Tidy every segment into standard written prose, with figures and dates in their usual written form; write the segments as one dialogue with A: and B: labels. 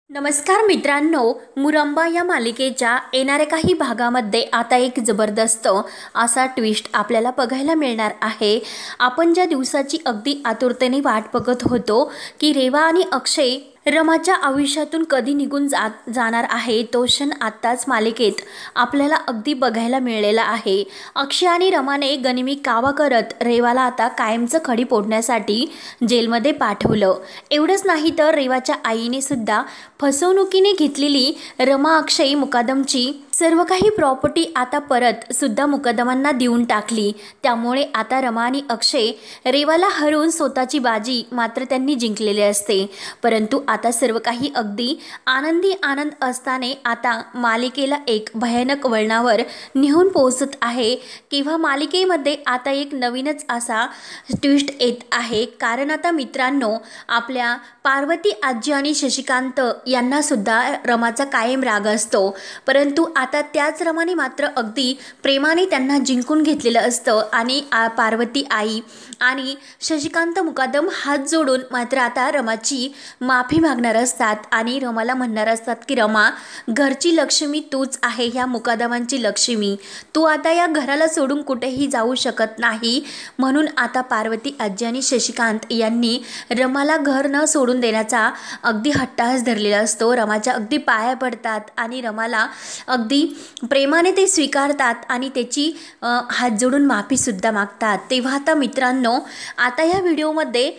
A: नमस्कार मित्रांनो, मुरंबा या मालिकेच्या येणाऱ्या काही भागामध्ये आता एक जबरदस्त असा ट्विस्ट आपल्याला बघायला मिळणार आहे। आपण ज्या दिवसाची अगदी आतुरतेने वाट बघत होतो की रेवा आणि अक्षय रमाच्या आयुष्यातून कधी निघून जाणार आहे, तो क्षण आत्ताच मालिकेत आपल्याला अगदी बघायला मिळालेला आहे। अक्षय आणि रमाने गनिमी कावा करत रेवाला आता कायमचं खडी फोडण्यासाठी जेलमध्ये पाठवलं। एवढंच नाही तर रेवाच्या आईने सुद्धा फसवणुकीने घेतलेली रमा अक्षय मुकादमची सर्व काही प्रॉपर्टी आता परत सुद्धा मुकदमांना देऊन टाकली। त्यामुळे आता रमा आणि अक्षय रेवाला हरवून स्वतःची बाजी मात्र त्यांनी जिंकलेली असते। परंतु आता सर्व काही अगदी आनंद असताना आता मालिकेला एक भयानक वळणावर नेऊन पोहोचत आहे। किंवा मालिकेमध्ये आता एक नवीनच असा ट्विस्ट येत आहे। कारण आता मित्रांनो, आपल्या पार्वती आजी आणि शशिकांत यांना सुद्धा रमाचा कायम राग असतो, परंतु आता त्याच रमाने मात्र अगदी प्रेमाने त्यांना जिंकून घेतलेलं असतं। आणि पार्वती आई आणि शशिकांत मुकादम हात जोडून मात्र आता रमाची माफी मागणार असतात आणि रमाला म्हणणार असतात की रमा, घरची लक्ष्मी तूच आहे, ह्या मुकादमांची लक्ष्मी, तू आता या घराला सोडून कुठेही जाऊ शकत नाही। म्हणून आता पार्वती आजी आणि शशिकांत यांनी रमाला घर न सोडून देण्याचा अगदी हट्टहास धरलेला असतो। रमाच्या अगदी पाया पडतात आणि रमाला अगदी प्रेमाने ते स्वीकारतात आणि त्याची हात जोडून माफी सुद्धा मागतात। तेव्हा आता मित्रांनो, आता या व्हिडिओमध्ये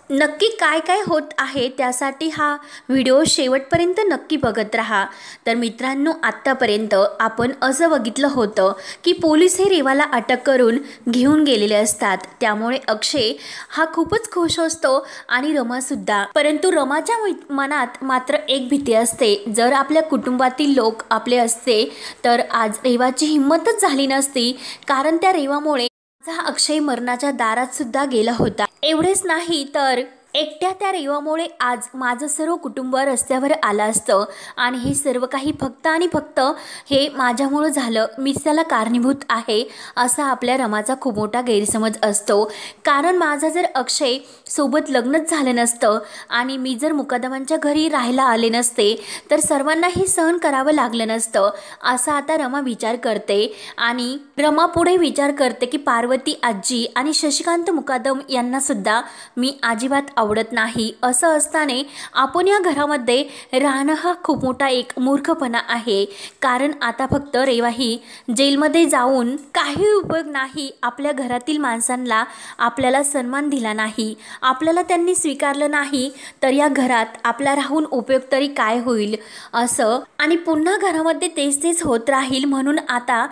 A: नक्की काय काय होत आहे त्यासाठी हा व्हिडिओ शेवटपर्यंत नक्की बघत राहा। तर मित्रांनो, आत्तापर्यंत आपण असं बघितलं होतं की पोलीस हे रेवाला अटक करून घेऊन गेलेले असतात। त्यामुळे अक्षय हा खूपच खुश असतो आणि रमासुद्धा। परंतु रमाच्या मनात मात्र एक भीती असते, जर आपल्या कुटुंबातील लोक आपले असते तर आज रेवाची हिंमतच झाली नसती, कारण त्या रेवामुळे अक्षय मरणाच्या दारात सुद्धा गेला होता। एवढेच नाही तर एकट्या त्या रेवामुळे आज माझं सर्व कुटुंब रस्त्यावर आलं असतं आणि हे सर्व काही फक्त आणि फक्त हे माझ्यामुळे झालं, मी त्याला कारणीभूत आहे, असा आपल्या रमाचा खूप मोठा गैरसमज असतो। कारण माझं जर अक्षय सोबत लग्नच झालं नसतं आणि मी जर मुकदमांच्या घरी राहायला आले नसते तर सर्वांना हे सहन करावं लागलं नसतं, असा आता रमा विचार करते। आणि रमा पुढे विचार करते की पार्वती आजी आणि शशिकांत मुकादम यांना सुद्धा मी अजिबात आवडत नाही। असं असताना आपण या घरामध्ये राहणं हा खूप मोठा एक मूर्खपणा आहे। कारण आता फक्त रेवा ही जेलमध्ये जाऊन काही उपयोग नाही, आपल्या घरातील माणसांना आपल्याला सन्मान दिला नाही, आपल्याला त्यांनी स्वीकारलं नाही, तर या घरात आपला राहून उपयोग तरी काय होईल असं, आणि पुन्हा घरामध्ये तेच होत राहील। म्हणून आता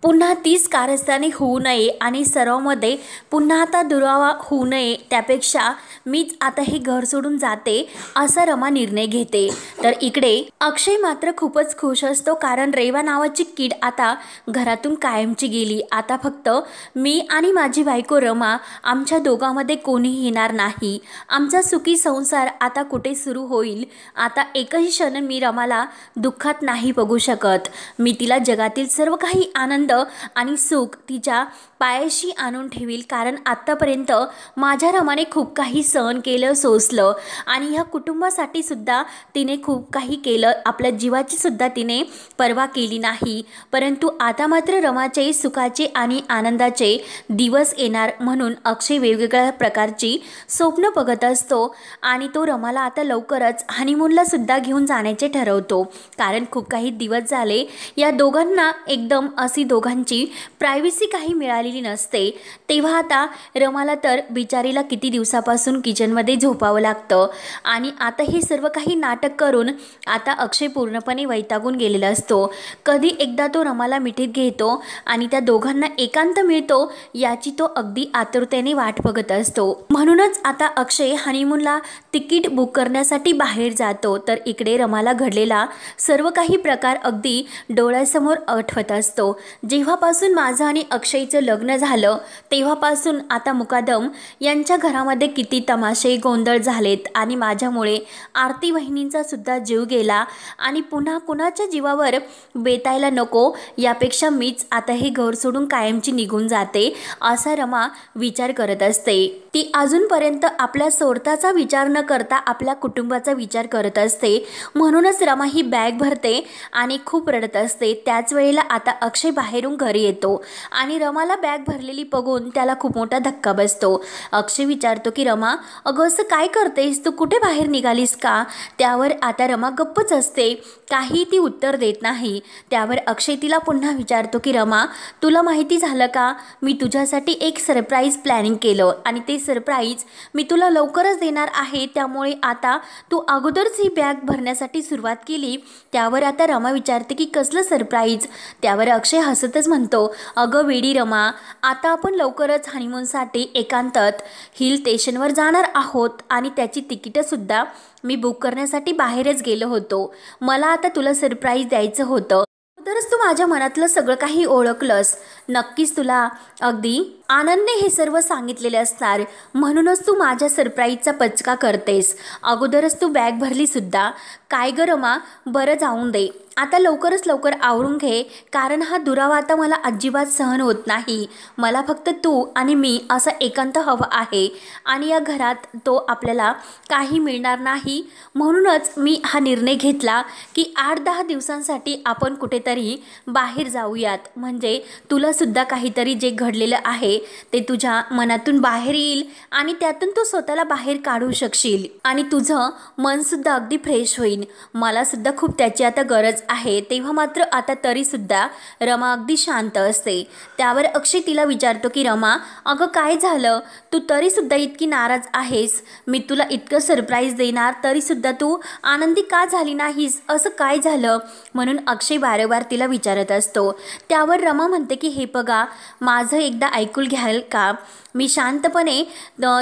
A: पुन्हा तीच कारस्थाने होऊ नये आणि सर्वांमध्ये पुन्हा आता दुरावा होऊ नये, त्यापेक्षा मीच आता हे घर सोडून जाते, असा रमा निर्णय घेते। तर इकडे अक्षय मात्र खूपच खुश असतो, कारण रेवा नावाची कीड आता घरातून कायमची गेली। आता फक्त मी आणि माझी बायको रमा, आमच्या दोघांमध्ये कोणीही येणार नाही, आमचा सुखी संसार आता कुठे सुरू होईल। आता एकही क्षण मी रमाला दुःखात नाही बघू शकत, मी तिला जगातील सर्व काही आनंद आणि सुख तिच्या पायाशी आणून ठेवील। कारण आत्तापर्यंत माझ्या रमाने खूप काही सहन केलं, सोसलं आणि ह्या कुटुंबासाठी सुद्धा तिने खूप काही केलं, आपल्या जीवाची सुद्धा तिने पर्वा केली नाही। परंतु आता मात्र रमाचे सुखाचे आणि आनंदाचे दिवस येणार, म्हणून अक्षय वेगवेगळ्या प्रकारची स्वप्न बघत असतो आणि तो रमाला आता लवकरच हनीमूनला सुद्धा घेऊन जाण्याचे ठरवतो। कारण खूप काही दिवस झाले या दोघांना एकदम अशी दोघांची प्रायव्हसी काही मिळालेली नसते। तेव्हा आता रमाला तर बिचारीला किती दिवसापासून किचनमध्ये झोपावं लागतं आणि आता हे सर्व काही नाटक करून आता अक्षय पूर्णपणे वैतागून गेलेला असतो। कधी एकदा तो रमाला मिठीत घेतो आणि त्या दोघांना एकांत मिळतो, याची तो अगदी आतुरतेने वाट बघत असतो। म्हणूनच आता अक्षय हनीमूनला तिकीट बुक करण्यासाठी बाहेर जातो। तर इकडे रमाला घडलेला सर्व काही प्रकार अगदी डोळ्यासमोर आठवत असतो। जेव्हापासून माझं आणि अक्षयचं लग्न झालं तेव्हापासून आता मुकादम यांच्या घरामध्ये किती तमाशे गोंधळ झालेत आणि माझ्यामुळे आरती वहिनींचा सुद्धा जीव गेला आणि पुन्हा कुणाच्या जीवावर बेतायला नको, यापेक्षा मीच आता हे घर सोडून कायमची निघून जाते, असा रमा विचार करत असते। ती अजूनपर्यंत आपल्या स्वार्थाचा विचार न करता आपल्या कुटुंबाचा विचार करत असते. म्हणूनच रमा ही बॅग भरते आणि खूप रडत असते. त्याच वेळेला आता अक्षय बाहेरून घरी येतो आणि रमाला बॅग भरलेली बघून त्याला खूप मोठा धक्का बसतो. अक्षय विचारतो की रमा, अगं असं काय करतेस तू, कुठे बाहेर निघालीस का? त्यावर आता रमा गप्पच असते, काही ती उत्तर देत नाही. त्यावर अक्षय तिला पुन्हा विचारतो की रमा, तुला माहिती झालं का, मी तुझ्यासाठी एक सरप्राईज प्लॅनिंग केलं आणि ते सरप्राईज मी तुला लवकरच देणार आहे. त्यामुळे आता तू अगोदरच ही बॅग भरण्यासाठी सुरुवात केली. त्यावर आता रमा विचारते की कसलं सरप्राईज? त्यावर अक्षय हसतच म्हणतो, अगं वेडी रमा, आता आपण लवकरच हनीमूनसाठी एकांतात हिल स्टेशनवर जाणार आहोत आणि त्याची तिकीटंसुद्धा मी बुक करण्यासाठी बाहेरच गेलो होतो. मला आता तुला सरप्राईज द्यायचं होतं. तरच तू माझ्या मनातलं सगळं काही ओळखलंस. नक्कीच तुला अगदी आनंदने हे सर्व सांगितलेले असणार, म्हणूनच तू माझ्या सरप्राईजचा पचका करतेस. अगोदरच तू बॅग भरली सुद्धा. काय ग रमा, बरं जाऊन दे, आता लवकर आवरून घे, कारण हा दुरावा आता मला अजिबात सहन होत नाही. मला फक्त तू आणि मी असा एकांत हवा आहे आणि या घरात तो आपल्याला काही मिळणार नाही. म्हणूनच मी हा निर्णय घेतला की 8-10 दिवसांसाठी आपण कुठेतरी बाहेर जाऊयात, म्हणजे तुलासुद्धा काहीतरी जे घडलेलं आहे ते तुझ्या मनातून बाहेर येईल आणि त्यातून तू स्वतःला बाहेर काढू शकशील आणि तुझं मनसुद्धा अगदी फ्रेश होईल. मलासुद्धा खूप त्याची आता गरज आहे. तेव्हा मात्र आता तरीसुद्धा रमा अगदी शांत असते. त्यावर अक्षय तिला विचारतो की रमा, अगं काय झालं, तू तरीसुद्धा इतकी नाराज आहेस? मी तुला इतकं सरप्राईज देणार तरीसुद्धा तू आनंदी का झाली नाहीस, असं काय झालं? म्हणून अक्षय वारंवार तिला विचारत असतो. त्यावर रमा म्हणते की हे बघा, माझं एकदा ऐकून घ्याल का? मी शांतपणे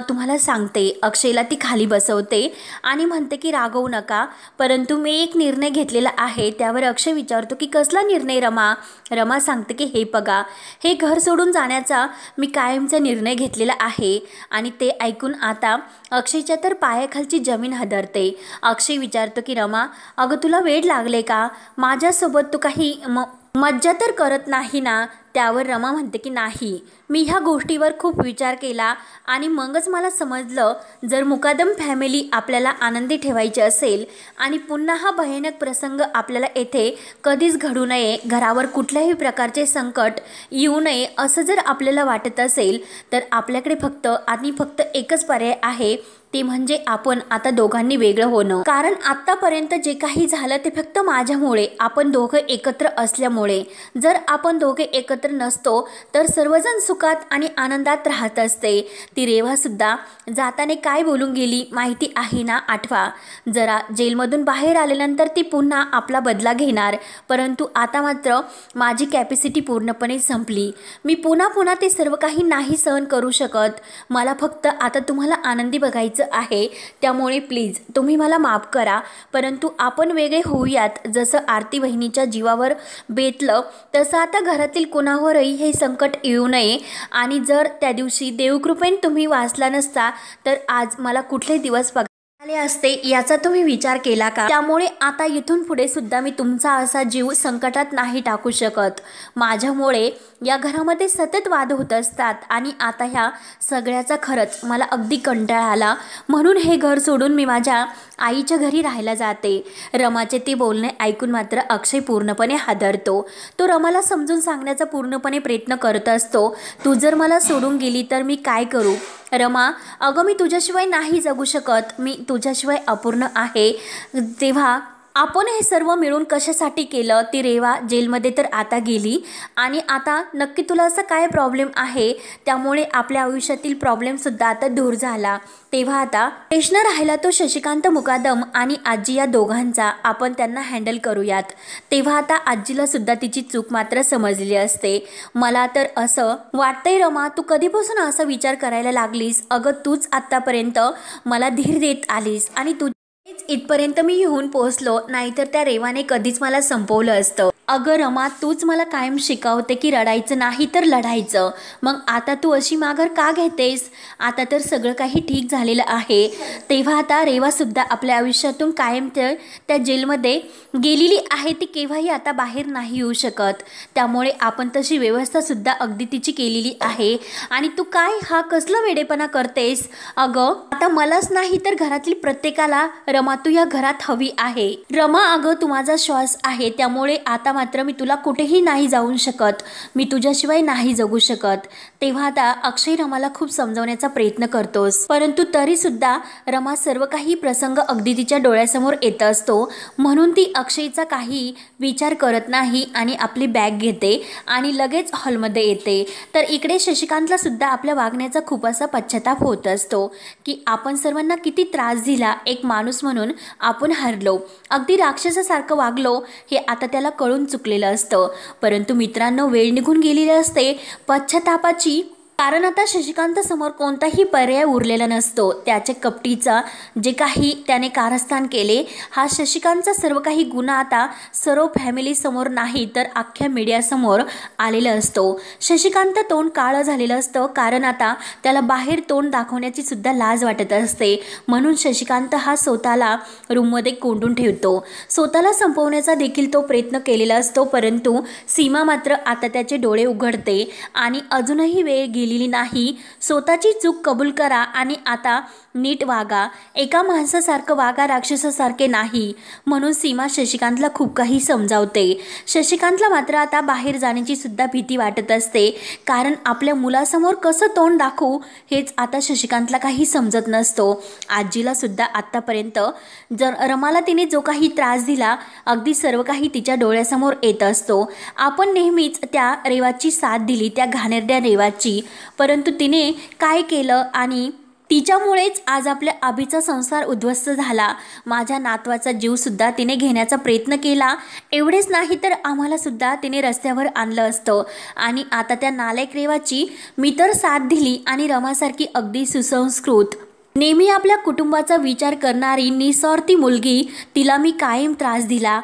A: तुम्हाला सांगते. अक्षयला ती खाली बसवते आणि म्हणते की रागवू नका, परंतु मी एक निर्णय घेतलेला आहे. त्यावर अक्षय विचारतो की कसला निर्णय रमा? रमा सांगते की हे बघा, हे घर सोडून जाण्याचा मी कायमचा निर्णय घेतलेला आहे. आणि ते ऐकून आता अक्षयच्या तर पायाखालची जमीन हादरते. अक्षय विचारतो की रमा, अगं तुला वेड लागले का? माझ्यासोबत तू काही मज्जा तर करत नाही ना? त्यावर रमा म्हणते की नाही, मी ह्या गोष्टीवर खूप विचार केला आणि मगच मला समजलं, जर मुकादम फॅमिली आपल्याला आनंदी ठेवायची असेल आणि पुन्हा हा भयानक प्रसंग आपल्याला येथे कधीच घडू नये, घरावर कुठल्याही प्रकारचे संकट येऊ नये असं जर आपल्याला वाटत असेल, तर आपल्याकडे फक्त एकच पर्याय आहे, ते म्हणजे आपण आता दोघांनी वेगळं होणं. कारण आत्तापर्यंत जे काही झालं ते फक्त माझ्यामुळे, आपण दोघं एकत्र असल्यामुळे. जर आपण दोघे एकत्र नसतो तर सर्वजण सुखात आणि आनंदात राहत असते. ती रेवासुद्धा जाताने काय बोलून गेली माहिती आहे ना? आठवा. जरा जेलमधून बाहेर आल्यानंतर ती पुन्हा आपला बदला घेणार, परंतु आता मात्र माझी कॅपॅसिटी पूर्णपणे संपली. मी पुन्हा ते सर्व काही नाही सहन करू शकत. मला फक्त आता तुम्हाला आनंदी बघायचं आहे. त्यामुळे प्लीज तुम्ही मला माफ करा, परंतु आपण वेगळे होऊयात. जसं आरती बहिणीच्या जीवावर बेतलं तसं आता घरातील कोणावरही हे संकट येऊ नये. आणि जर त्या दिवशी देवकृपेने तुम्ही वाचला नसता तर आज मला कुठले दिवस आले असते याचा तुम्ही विचार केला का? त्यामुळे आता इथून पुढे सुद्धा मी तुमचा असा जीव संकटात नाही टाकू शकत. माझ्यामुळे या घरामध्ये सतत वाद होत असतात आणि आता ह्या सगळ्याचा खरंच मला अगदी कंटाळा आला. म्हणून हे घर सोडून मी माझ्या आईच्या घरी राहायला जाते. रमाचे ते बोलणे ऐकून मात्र अक्षय पूर्णपणे हादरतो. तो रमाला समजून सांगण्याचा पूर्णपणे प्रयत्न करत असतो. तू जर मला सोडून गेली तर मी काय करू? रमा, अगं मी तुझ्याशिवाय नाही जगू शकत, मी तुझ्याशिवाय अपूर्ण आहे. तेव्हा आपण हे सर्व मिळून कशासाठी केलं? ती रेवा जेलमध्ये तर आता गेली आणि आता नक्की तुला असा काय प्रॉब्लेम आहे? त्यामुळे आपल्या आयुष्यातील प्रॉब्लेमसुद्धा आता दूर झाला. तेव्हा आता प्रश्न राहिला तो शशिकांत मुकादम आणि आजी या दोघांचा. आपण त्यांना हँडल करूयात. तेव्हा आता आजीला सुद्धा तिची चूक मात्र समजली असते. मला तर असं वाटतंय रमा, तू कधीपासून असा विचार करायला लागलीस? अगं तूच आत्तापर्यंत मला धीर देत आलीस आणि इथपर्यंत मी येऊन पोहोचलो, नाहीतर त्या रेवाने कधीच मला संपवलं असतं. अगं रमा, तूच मला कायम शिकवते की रडायचं नाही तर लढायचं. मग आता तू अशी माघार का घेतेस? आता तर सगळं काही ठीक झालेलं आहे. तेव्हा आता रेवासुद्धा आपल्या आयुष्यातून कायम त्या जेलमध्ये गेलेली आहे. ती केव्हाही आता बाहेर नाही येऊ शकत. त्यामुळे आपण तशी व्यवस्थासुद्धा अगदी तिची केलेली आहे. आणि तू काय हा कसला वेडेपणा करतेस? अगं आता मलाच नाही तर घरातली प्रत्येकाला रमा तू या घरात हवी आहे. रमा अगं, तू माझा श्वास आहे. त्यामुळे आता मात्र मी तुला कुठेही नाही जाऊ शकत. मी तुझ्याशिवाय नाही जगू शकत. तेव्हा आता अक्षय रमाला खूप समजवण्याचा प्रयत्न करतोस, परंतु तरी सुद्धा रमा सर्व काही प्रसंग अगदी तिच्या डोळ्यासमोर येत असतो. म्हणून ती अक्षयचा काही विचार करत नाही आणि आपली बॅग घेते आणि लगेच हॉलमध्ये येते. तर इकडे शशिकांतला सुद्धा आपल्या वागण्याचा खूप असा पश्चाताप होत असतो की आपण सर्वांना किती त्रास दिला. एक माणूस म्हणून आपण हरलो, अगदी राक्षसासारखं वागलो हे आता त्याला कळून चुकलेलं असतं. परंतु मित्रांनो, वेळ निघून गेलेली असते पश्चातापाची. कारण आता शशिकांत समोर कोणताही पर्याय उरलेला नसतो. त्याचे कपटीचा जे काही त्याने कारस्थान केले, हा शशिकांतचा सर्व काही गुन्हा आता सर्व फॅमिलीसमोर नाही तर अख्ख्या मीडियासमोर आलेला असतो. शशिकांत तोंड काळं झालेलं असतं, कारण आता त्याला बाहेर तोंड दाखवण्याची सुद्धा लाज वाटत असते. म्हणून शशिकांत हा स्वतःला रूममध्ये कोंडून ठेवतो. स्वतःला संपवण्याचा देखील तो प्रयत्न केलेला असतो. परंतु सीमा मात्र आता त्याचे डोळे उघडते आणि अजूनही वेळ गेली नाही. स्वतःची चूक कबूल करा आणि आता नीट वागा. एका माणसासारखं वागा, राक्षसासारखे नाही. म्हणून सीमा शशिकांतला खूप काही समजावते. शशिकांतला मात्र आता बाहेर जाण्याची सुद्धा भीती वाटत असते, कारण आपल्या मुलासमोर कसं तोंड दाखवू हेच आता शशिकांतला काही समजत नसतो. आजीला सुद्धा आत्तापर्यंत रमाला तिने जो काही त्रास दिला, अगदी सर्व काही तिच्या डोळ्यासमोर येत असतो. आपण नेहमीच त्या रेवाची साथ दिली, त्या घाणेरड्या रेवाची. परंतु तिने काय केलं आणि तिच्यामुळेच आज आपल्या अभिचा संसार उद्ध्वस्त झाला. माझ्या नातवाचा जीवसुद्धा तिने घेण्याचा प्रयत्न केला. एवढेच नाही तर आम्हाला सुद्धा तिने रस्त्यावर आणलं असतं. आणि आता त्या नालायक रेवाची मी तर साथ दिली आणि रमासारखी अगदी सुसंस्कृत, नेहमी आपल्या कुटुंबाचा विचार करणारी निस्वार्थी मुलगी, तिला मी कायम त्रास दिला.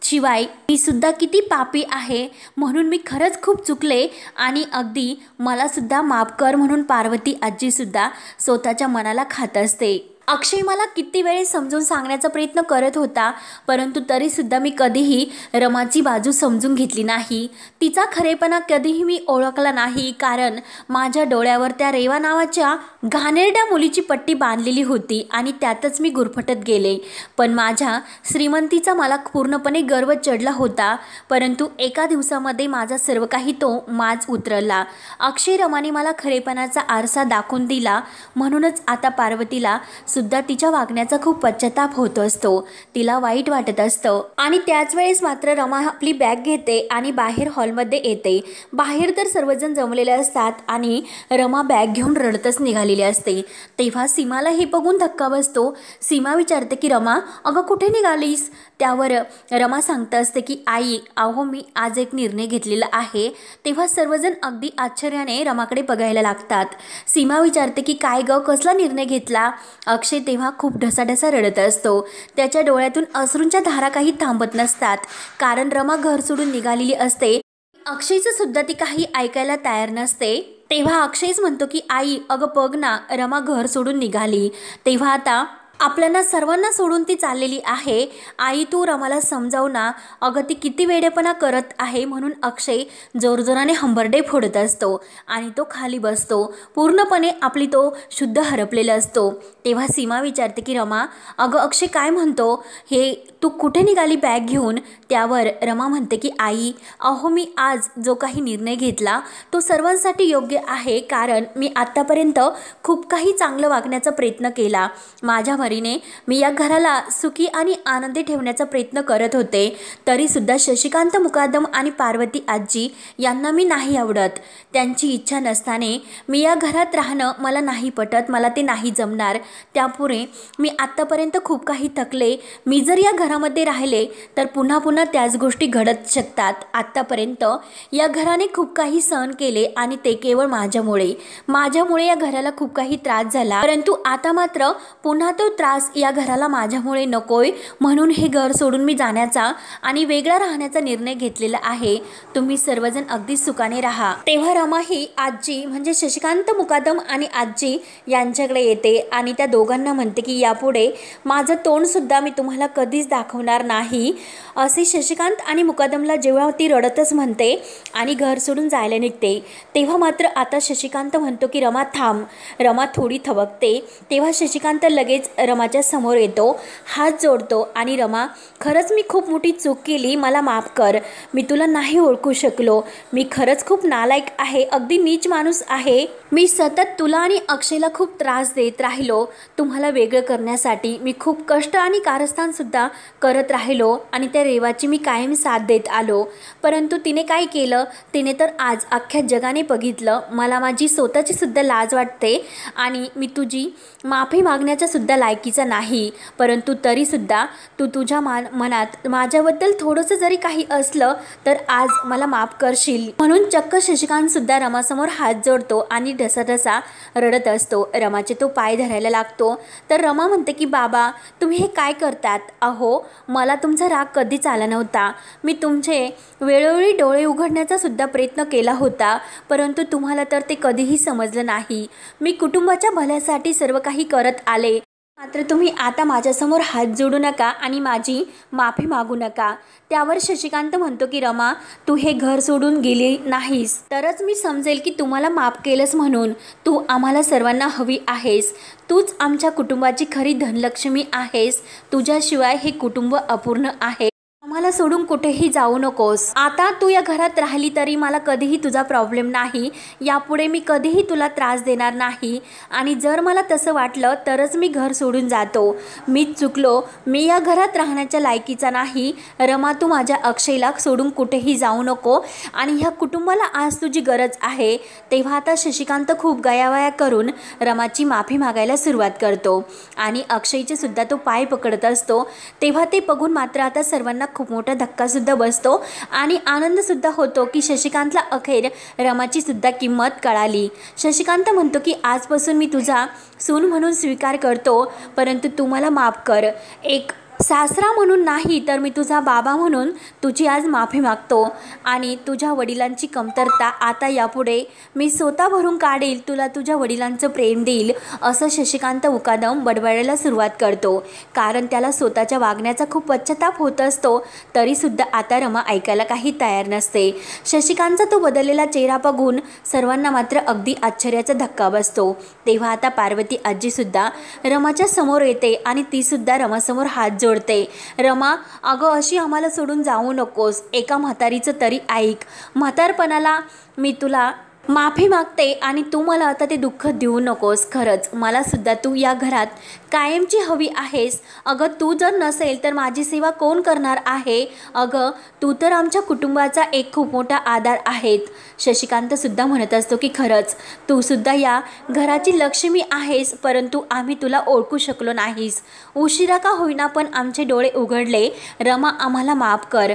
A: शिवाय मी सुद्धा किती पापी आहे. म्हणून मी खरंच खूप चुकले आणि अगदी मला सुद्धा माफ कर म्हणून पार्वती आजी सुद्धा स्वतःच्या मनाला खात असते. अक्षय मला किती वेळेस समजून सांगण्याचा प्रयत्न करत होता, परंतु तरीसुद्धा मी कधीही रमाची बाजू समजून घेतली नाही. तिचा खरेपणा कधीही मी ओळखला नाही, कारण माझ्या डोळ्यावर त्या रेवा नावाच्या घाणेरड्या मुलीची पट्टी बांधलेली होती आणि त्यातच मी गुरफटत गेले. पण माझ्या श्रीमंतीचा मला पूर्णपणे गर्व चढला होता. परंतु एका दिवसामध्ये माझा सर्व काही तो माज उतरला. अक्षय रमाने मला खरेपणाचा आरसा दाखवून दिला. म्हणूनच आता पार्वतीला सुद्धा तिच्या वागण्याचा खूप पश्चाताप होत असतो. तिला वाईट वाटत असतं. आणि त्याच वेळेस मात्र रमा आपली बॅग घेते आणि बाहेर हॉलमध्ये येते. बाहेर तर सर्वजण जमलेले असतात आणि रमा बॅग घेऊन रडतच निघालेली असते. तेव्हा सीमाला हे बघून धक्का बसतो. सीमा विचारते की रमा, अगं कुठे निघालीस? त्यावर रमा सांगत असते की आई, अहो मी आज एक निर्णय घेतलेला आहे. तेव्हा सर्वजण अगदी आश्चर्याने रमाकडे बघायला लागतात. सीमा विचारते की काय ग, कसला निर्णय घेतला? अक्षय तेव्हा खूप ढसाढसा रडत असतो. त्याच्या डोळ्यातून अश्रूंच्या धारा काही थांबत नसतात, कारण रमा घर सोडून निघालेली असते. अक्षयचं सुद्धा ती काही ऐकायला तयार नसते. तेव्हा अक्षयच म्हणतो की आई, अगं बघ ना, रमा घर सोडून निघाली. तेव्हा आता आपल्याला सर्वांना सोडून ती चाललेली आहे. आई, तू रमाला समजाव ना, अगं ती किती वेडेपणा करत आहे. म्हणून अक्षय जोरजोराने हंबरडे फोडत असतो आणि तो खाली बसतो. पूर्णपणे आपली तो शुद्ध हरपलेला असतो. तेव्हा सीमा विचारते की रमा, अगं अक्षय काय म्हणतो हे, तू कुठे निघाली बॅग घेऊन? त्यावर रमा म्हणते की आई, अहो मी आज जो काही निर्णय घेतला तो सर्वांसाठी योग्य आहे, कारण मी आत्तापर्यंत खूप काही चांगलं वागण्याचा प्रयत्न केला. माझ्या मरीने मी या घराला सुखी आणि आनंदी ठेवण्याचा प्रयत्न करत होते. तरीसुद्धा शशिकांत मुकादम आणि पार्वती आजी यांना मी नाही आवडत. त्यांची इच्छा नसताना मी या घरात राहणं मला नाही पटत, मला ते नाही जमणार. त्यापुढे मी आत्तापर्यंत खूप काही थकले. मी जर या घरामध्ये राहिले तर पुन्हा पुन्हा त्याच गोष्टी घडत शकतात. आत्तापर्यंत या घराने खूप काही सहन केले आणि ते केवळ माझ्यामुळे या घराला खूप काही त्रास झाला. परंतु आता मात्र पुन्हा तो त्रास या घराला माझ्यामुळे नकोय, म्हणून हे घर सोडून मी जाण्याचा आणि वेगळा राहण्याचा निर्णय घेतलेला आहे. तुम्ही सर्वजण अगदी सुखाने राहा. तेव्हा रमा ही आजी म्हणजे शशिकांत मुकादम आणि आजी यांच्याकडे येते आणि त्या दोघांना म्हणते की यापुढे माझं तोंड सुद्धा मी तुम्हाला कधीच दाखवणार नाही, असे शशिकांत आणि मुकादमला जेव्हा ती रडतच म्हणते आणि घर सोडून जायला निघते. तेव्हा मात्र आता शशिकांत म्हणतो की रमा थांब. रमा थोडी थबकते. तेव्हा शशिकांत लगेच रमाच्या समोर येतो, हात जोडतो आणि रमा खरंच मी खूप मोठी चूक केली, मला माफ कर. मी तुला नाही ओळखू शकलो. मी खरंच खूप नालायक आहे, अगदी नीच माणूस आहे. मी सतत तुला आणि अक्षयला खूप त्रास देत राहिलो. तुम्हाला वेगळं करण्यासाठी मी खूप कष्ट आणि कारस्थानसुद्धा करत राहिलो आणि त्या रेवाची मी कायम साथ देत आलो. परंतु तिने काय केलं, तिने तर आज अख्ख्या जगाने बघितलं. मला माझी स्वतःची सुद्धा लाज वाटते आणि मी तुझी माफी मागण्याच्या सुद्धा लायकीचा नाही. परंतु तरीसुद्धा तू तुझ्या मनात माझ्याबद्दल थोडंसं जरी काही असलं तर आज मला माफ करशील. म्हणून चक्क शशिकांतसुद्धा रमासमोर हात जोडतो आणि ढसाढसा रडत असतो. रमाचे तो पाय धरायला लागतो. तर रमा म्हणते की बाबा तुम्ही हे काय करतात? अहो मला तुमचा राग कधीच आला नव्हता. मी तुमचे वेळोवेळी डोळे उघडण्याचा सुद्धा प्रयत्न केला होता, परंतु तुम्हाला तर ते कधीही समजलं नाही. मी कुटुंबाच्या भल्यासाठी सर्व काही करत आले, मात्र तुम्ही आता माझ्यासमोर हात जोडू नका आणि माझी माफी मागू नका. त्यावर शशिकांत म्हणतो की रमा तू हे घर सोडून गेली नाहीस तरच मी समजेल की तुम्हाला माफ केलंस म्हणून. तू आम्हाला सर्वांना हवी आहेस. तूच आमच्या कुटुंबाची खरी धनलक्ष्मी आहेस. तुझ्याशिवाय हे कुटुंब अपूर्ण आहे. आम्हाला सोडून कुठेही जाऊ नकोस. आता तू या घरात राहिली तरी मला कधीही तुझा प्रॉब्लेम नाही. यापुढे मी कधीही तुला त्रास देणार नाही आणि जर मला तसं वाटलं तरच मी घर सोडून जातो. मी चुकलो. मी या घरात राहण्याच्या लायकीचा नाही. रमा तू माझ्या अक्षयला सोडून कुठेही जाऊ नको आणि ह्या कुटुंबाला आज तुझी गरज आहे. तेव्हा आता शशिकांत खूप गयावया करून रमाची माफी मागायला सुरुवात करतो आणि अक्षयचे सुद्धा तो पाय पकडत असतो. तेव्हा ते बघून मात्र आता सर्वांना खूप मोठा धक्कासुद्धा बसतो आणि आनंदसुद्धा होतो की शशिकांतला अखेर रमाची सुद्धा किंमत कळाली. शशिकांत म्हणतो की आजपासून मी तुझा सून म्हणून स्वीकार करतो, परंतु तू मला माफ कर. एक सासरा म्हणून नाही तर मी तुझा बाबा म्हणून तुझी आज माफी मागतो आणि तुझ्या वडिलांची कमतरता आता यापुढे मी स्वतः भरून काढेल. तुला तुझ्या वडिलांचं प्रेम देईल, असं शशिकांत मुकादम बडबडायला सुरुवात करतो. कारण त्याला स्वतःच्या वागण्याचा खूप पश्चाताप होत असतो. तरीसुद्धा आता रमा ऐकायला काही तयार नसते. शशिकांतचा तो बदललेला चेहरा बघून सर्वांना मात्र अगदी आश्चर्याचा धक्का बसतो. तेव्हा आता पार्वती आजीसुद्धा रमाच्या समोर येते आणि तीसुद्धा रमासमोर हात जोडते. रमा अगं अशी आम्हाला सोडून जाऊ नकोस. एका म्हातारीचं तरी ऐक. म्हातारपणाला मी तुला माफी मागते आणि तू मला आता ते दुःख देऊ नकोस. खरंच मला सुद्धा तू या घरात कायमची हवी आहेस. अगं तू जर नसेल तर माझी सेवा कोण करणार आहे? अगं तू तर आमच्या कुटुंबाचा एक खूप मोठा आधार आहेत. शशिकांत सुद्धा म्हणत असतो की खरंच तू सुद्धा या घराची लक्ष्मी आहेस, परंतु आम्ही तुला ओळखू शकलो नाहीस. उशिरा का होईना पण आमचे डोळे उघडले. रमा आम्हाला माफ कर.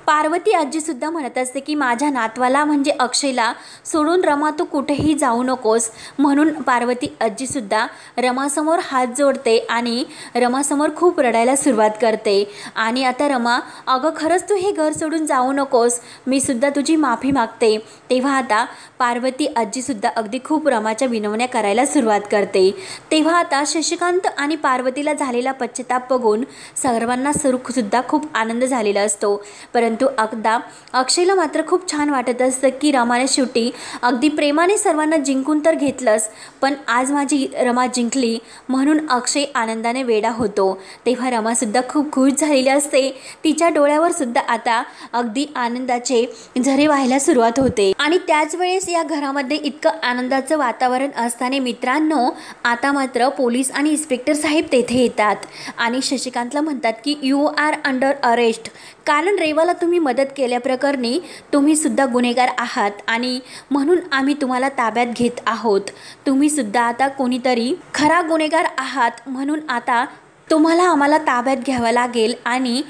A: पार्वती आजीसुद्धा म्हणत असते की माझ्या नातवाला म्हणजे अक्षयला सोडून रमा तू कुठेही जाऊ नकोस. म्हणून पार्वती आजीसुद्धा रमासमोर हात जोडते आणि रमासमोर खूप रडायला सुरुवात करते. आणि आता रमा अगं खरंच तू हे घर सोडून जाऊ नकोस. मी सुद्धा तुझी माफी मागते. तेव्हा आता पार्वती आजीसुद्धा अगदी खूप रमाच्या विनवण्या करायला सुरुवात करते. तेव्हा आता शशिकांत आणि पार्वतीला झालेला पश्चाताप बघून सर्वांना सुद्धा खूप आनंद झालेला असतो. परंतु अगदा अक्षयला मात्र खूप छान वाटत असतं की रमाने शेवटी अगदी प्रेमाने सर्वांना जिंकून तर घेतलंच, पण आज माझी रमा जिंकली म्हणून अक्षय आनंदाने वेडा होतो. तेव्हा रमासुद्धा खूप खुश झालेली असते. तिच्या डोळ्यावर सुद्धा आता अगदी आनंदाचे झरे व्हायला सुरुवात होते. आणि त्याच वेळेस या घरामध्ये इतकं आनंदाचं वातावरण असताना मित्रांनो आता मात्र पोलीस आणि इन्स्पेक्टर साहेब तेथे येतात आणि शशिकांतला म्हणतात की यू आर अंडर अरेस्ट. कारण रेवाला तुम्ही मदत केल्याप्रकरणी तुम्ही सुद्धा गुन्हेगार आहात आणि म्हणून आम्ही तुम्हाला ताब्यात घेत आहोत. तुम्ही सुद्धा आता कोणीतरी खरा गुन्हेगार आहात, म्हणून आता तुम्हाला आम्हाला ताब्यात घ्यावं लागेल आणि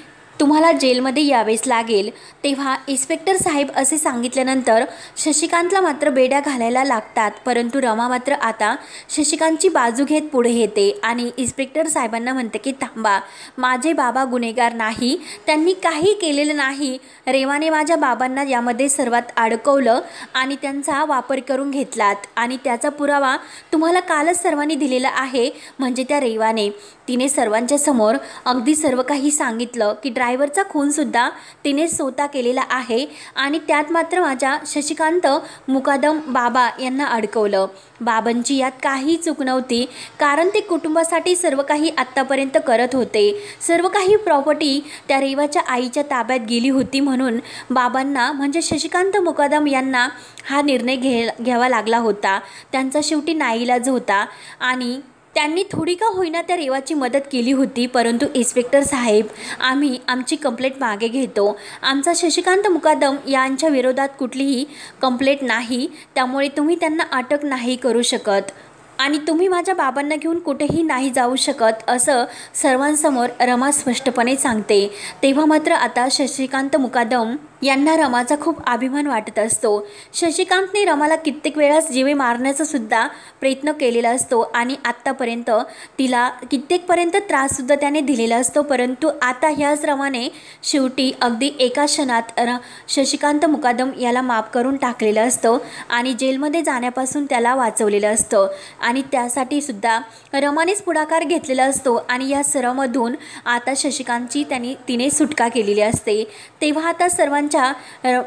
A: तुम्हाला जेलमध्ये यावेच लागेल। तेव्हा इन्स्पेक्टर साहेब असे सांगितल्यानंतर शशिकांतला मात्र बेड्या घालायला लागतात, परंतु रमा मात्र आता शशिकांतची बाजू घेत पुढे येते आणि इन्स्पेक्टर साहेबांना म्हणते की थांबा, माझे बाबा गुन्हेगार नाही, त्यांनी काही केलेलं नाही। रेवाने माझ्या बाबांना यामध्ये सर्वात अडकवलं आणि त्यांचा वापर करून घेतलात आणि त्याचा पुरावा तुम्हाला कालच सर्वांनी दिलेला आहे, म्हणजे त्या रेवाने तिने सर्वांच्या समोर अगदी सर्व काही सांगितलं की ड्रायव्हरचा खूनसुद्धा तिने स्वतः केलेला आहे आणि त्यात मात्र माझ्या शशिकांत मुकादम बाबा यांना अडकवलं। बाबांची यात काही चूक नव्हती, कारण ते कुटुंबासाठी सर्व काही आत्तापर्यंत करत होते। सर्व काही प्रॉपर्टी त्या रेवाच्या आईच्या ताब्यात गेली होती, म्हणून बाबांना म्हणजे शशिकांत मुकादम यांना हा निर्णय घ्यावा लागला होता। त्यांचा शेवटी नाईलाज होता आणि त्यांनी थोडी का होईना त्या रेवाची मदत केली होती, परंतु इन्स्पेक्टर साहेब आम्ही आमची कंप्लेंट मागे घेतो। आमचा शशिकांत मुकादम यांच्या विरोधात कुठलीही कंप्लेंट नाही, त्यामुळे तुम्ही त्यांना अटक नाही करू शकत आणि तुम्ही माझ्या बाबांना घेऊन कुठेही नाही जाऊ शकत, असं सर्वांसमोर रमा स्पष्टपणे सांगते। तेव्हा मात्र आता शशिकांत मुकादम यांना रमाचा खूप अभिमान वाटत असतो। शशिकांतने रमाला कित्येक वेळास जीवे मारण्याचा सुद्धा प्रयत्न केलेला असतो आणि आत्तापर्यंत तिला कित्येकपर्यंत त्राससुद्धा त्याने दिलेला असतो, परंतु आता ह्याच रमाने शेवटी अगदी एका क्षणात शशिकांत मुकादम याला माफ करून टाकलेलं असतं आणि जेलमध्ये जाण्यापासून त्याला वाचवलेलं असतं आणि त्यासाठी सुद्धा रमानेच पुढाकार घेतलेला असतो आणि या सर्वांमधून आता शशिकांतची तिने सुटका केलेली असते। तेव्हा आता सर्वांच्या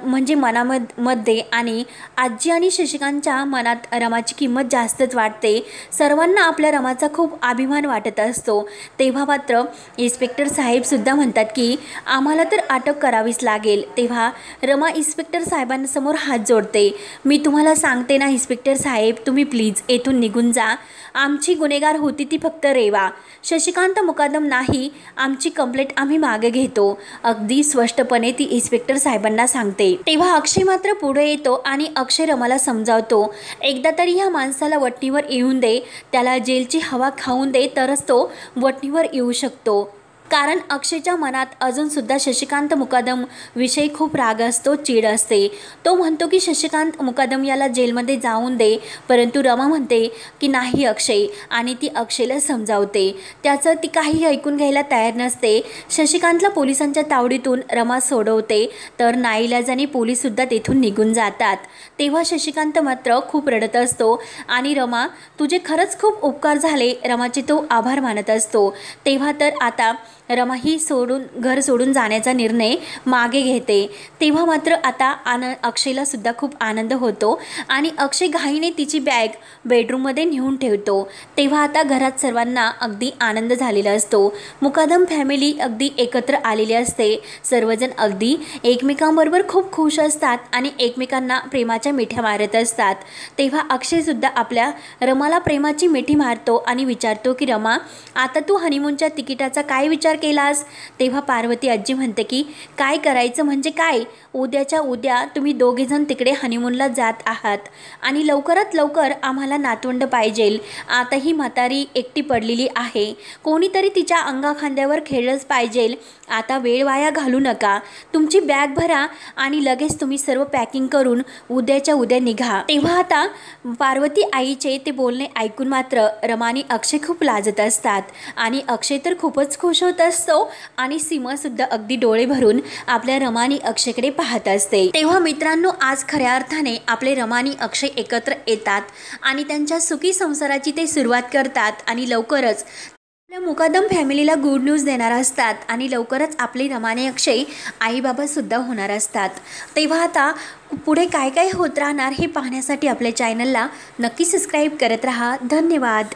A: म्हणजे मनामध्ये आणि आजी आणि शशिकांतच्या मनात रमाची किंमत जास्तच वाटते। सर्वांना आपल्या रमाचा खूप अभिमान वाटत असतो। तेव्हा मात्र इन्स्पेक्टर साहेब सुद्धा म्हणतात की आम्हाला तर अटक करावीच लागेल। तेव्हा रमा इन्स्पेक्टर साहेबांसमोर हात जोडते, मी तुम्हाला सांगते ना इन्स्पेक्टर साहेब, तुम्ही प्लीज येथून निघून जा। आमची गुन्हेगार होती ती फक्त रेवा, शशिकांत मुकादम नाही। आमची कंप्लेंट आम्ही मागे घेतो, अगदी स्पष्टपणे ती इन्स्पेक्टर साहेबांना सांगते। तेव्हा अक्षय मात्र पुढे येतो आणि अक्षय रमाला समजावतो, एकदा तरी ह्या माणसाला वटणीवर येऊन दे, त्याला जेलची हवा खाऊन दे, तरच तो वटणीवर येऊ शकतो। कारण अक्षयच्या मनात अजूनसुद्धा शशिकांत मुकादम विषयी खूप राग असतो, चीड असते। तो म्हणतो की शशिकांत मुकादम याला जेलमध्ये जाऊन दे, परंतु रमा म्हणते की नाही अक्षय, आणि ती अक्षयला समजावते। त्याचं ती काही ऐकून घ्यायला तयार नसते। शशिकांतला पोलिसांच्या तावडीतून रमा सोडवते, तर नाईलाजाने पोलीससुद्धा तेथून निघून जातात। तेव्हा शशिकांत मात्र खूप रडत असतो आणि रमा तुझे खरंच खूप उपकार झाले, रमाचे तो आभार मानत असतो। तेव्हा तर आता रमा ही घर सोडून जाण्याचा निर्णय मागे घेते। तेव्हा मात्र आता अक्षयला सुद्धा खूप आनंद होतो आणि अक्षय घाईने तिची बॅग बेडरूममध्ये नेऊन ठेवतो। तेव्हा आता घरात सर्वांना अगदी आनंद झालेला असतो। मुकादम फॅमिली अगदी एकत्र आलेली असते। सर्वजण अगदी एकमेकांबरोबर खूप खुश असतात आणि एकमेकांना प्रेमाच्या मिठ्या मारत असतात। तेव्हा अक्षय सुद्धा आपल्या रमाला प्रेमाची मिठी मारतो आणि विचारतो की रमा, आता तू हनीमूनच्या तिकिटाचा काय विचार केलास? तेव्हा पार्वती आजी म्हणते की काय करायचं म्हणजे काय, उद्याच्या उद्या तुम्ही दोघेजण तिकडे हनीमूनला जात आहात आणि लवकरात लवकर आम्हाला नातवंड पाहिजे। आता ही म्हातारी एकटी पडलेली आहे, कोणीतरी तिच्या अंगाखांद्यावर खेळलंच पाहिजे। आता वेळ वाया घालू नका, तुमची बॅग भरा आणि लगेच तुम्ही सर्व पॅकिंग करून उद्याच्या उद्या निघा। तेव्हा आता पार्वती आईचे ते बोलणे ऐकून मात्र रमा आणि अक्षय खूप लाजत असतात आणि अक्षय तर खूपच खुश होत असतो आणि सीमा सुद्धा अगदी डोळे भरून आपल्या रमा आणि अक्षयकडे पाहत असते। तेव्हा मित्रांनो, आज खऱ्या अर्थाने आपले रमा आणि अक्षय एकत्र येतात आणि त्यांच्या सुखी संसाराची ते सुरुवात करतात आणि लवकरच आपल्या मुकादम फॅमिलीला गुड न्यूज देणार असतात आणि लवकरच आपले रमा आणि अक्षय आई बाबा सुद्धा होणार असतात। तेव्हा आता पुढे काय काय होत राहणार हे पाहण्यासाठी आपल्या चॅनलला नक्की सबस्क्राईब करत राहा। धन्यवाद।